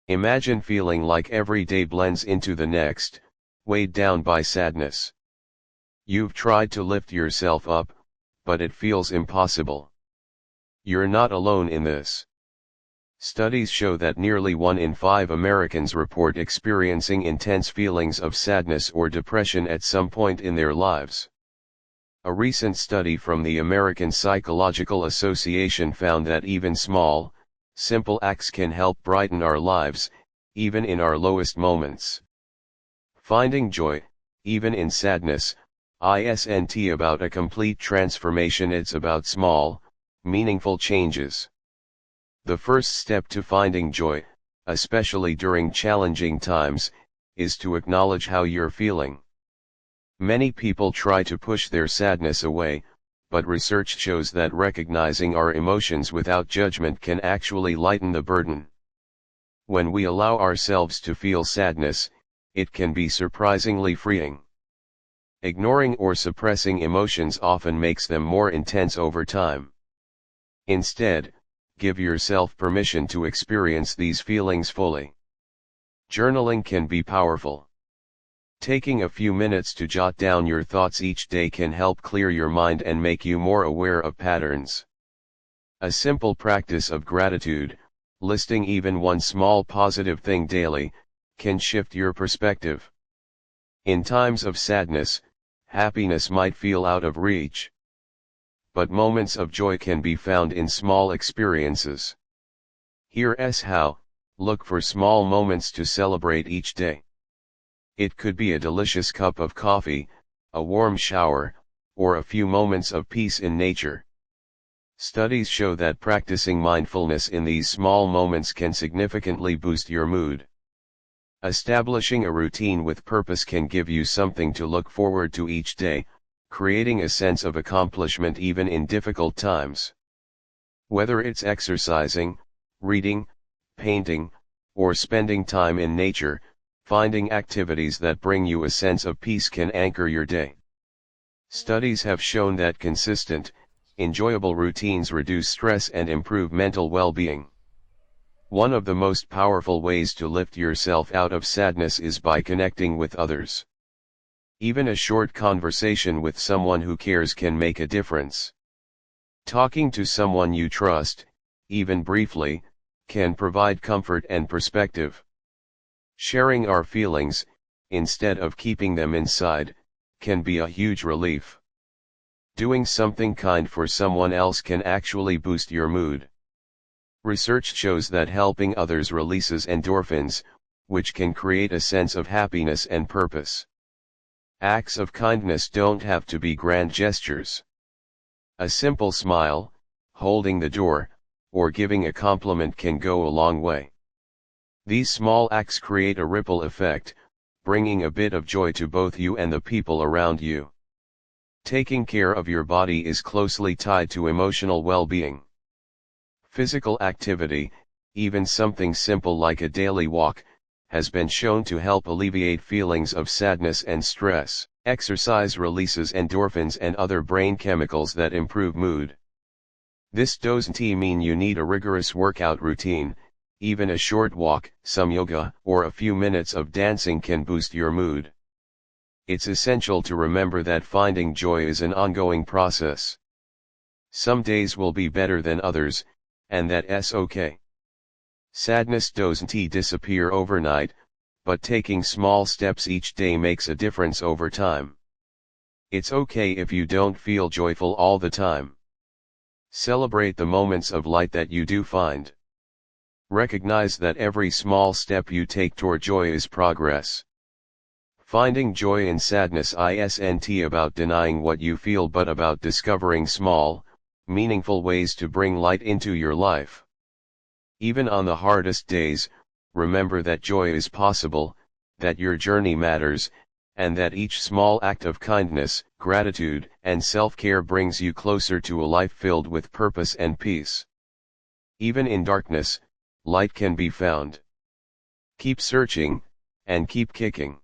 Imagine feeling like every day blends into the next, weighed down by sadness. You've tried to lift yourself up, but it feels impossible. You're not alone in this. Studies show that nearly 1 in 5 Americans report experiencing intense feelings of sadness or depression at some point in their lives. A recent study from the American Psychological Association found that even small, simple acts can help brighten our lives, even in our lowest moments. Finding joy, even in sadness, isn't about a complete transformation, it's about small, meaningful changes. The first step to finding joy, especially during challenging times, is to acknowledge how you're feeling. Many people try to push their sadness away, but research shows that recognizing our emotions without judgment can actually lighten the burden. When we allow ourselves to feel sadness, it can be surprisingly freeing. Ignoring or suppressing emotions often makes them more intense over time. Instead, give yourself permission to experience these feelings fully. Journaling can be powerful. Taking a few minutes to jot down your thoughts each day can help clear your mind and make you more aware of patterns. A simple practice of gratitude, listing even one small positive thing daily, can shift your perspective. In times of sadness, happiness might feel out of reach. But moments of joy can be found in small experiences. Here's how: look for small moments to celebrate each day. It could be a delicious cup of coffee, a warm shower, or a few moments of peace in nature. Studies show that practicing mindfulness in these small moments can significantly boost your mood. Establishing a routine with purpose can give you something to look forward to each day, creating a sense of accomplishment even in difficult times. Whether it's exercising, reading, painting, or spending time in nature, finding activities that bring you a sense of peace can anchor your day. Studies have shown that consistent, enjoyable routines reduce stress and improve mental well-being. One of the most powerful ways to lift yourself out of sadness is by connecting with others. Even a short conversation with someone who cares can make a difference. Talking to someone you trust, even briefly, can provide comfort and perspective. Sharing our feelings, instead of keeping them inside, can be a huge relief. Doing something kind for someone else can actually boost your mood. Research shows that helping others releases endorphins, which can create a sense of happiness and purpose. Acts of kindness don't have to be grand gestures. A simple smile, holding the door, or giving a compliment can go a long way. These small acts create a ripple effect, bringing a bit of joy to both you and the people around you. Taking care of your body is closely tied to emotional well-being. Physical activity, even something simple like a daily walk, has been shown to help alleviate feelings of sadness and stress. Exercise releases endorphins and other brain chemicals that improve mood. This doesn't mean you need a rigorous workout routine. Even a short walk, some yoga, or a few minutes of dancing can boost your mood. It's essential to remember that finding joy is an ongoing process. Some days will be better than others, and that's okay. Sadness doesn't disappear overnight, but taking small steps each day makes a difference over time. It's okay if you don't feel joyful all the time. Celebrate the moments of light that you do find. Recognize that every small step you take toward joy is progress. Finding joy in sadness isn't about denying what you feel but about discovering small, meaningful ways to bring light into your life. Even on the hardest days, remember that joy is possible, that your journey matters, and that each small act of kindness, gratitude, and self-care brings you closer to a life filled with purpose and peace. Even in darkness, light can be found. Keep searching, and keep kicking.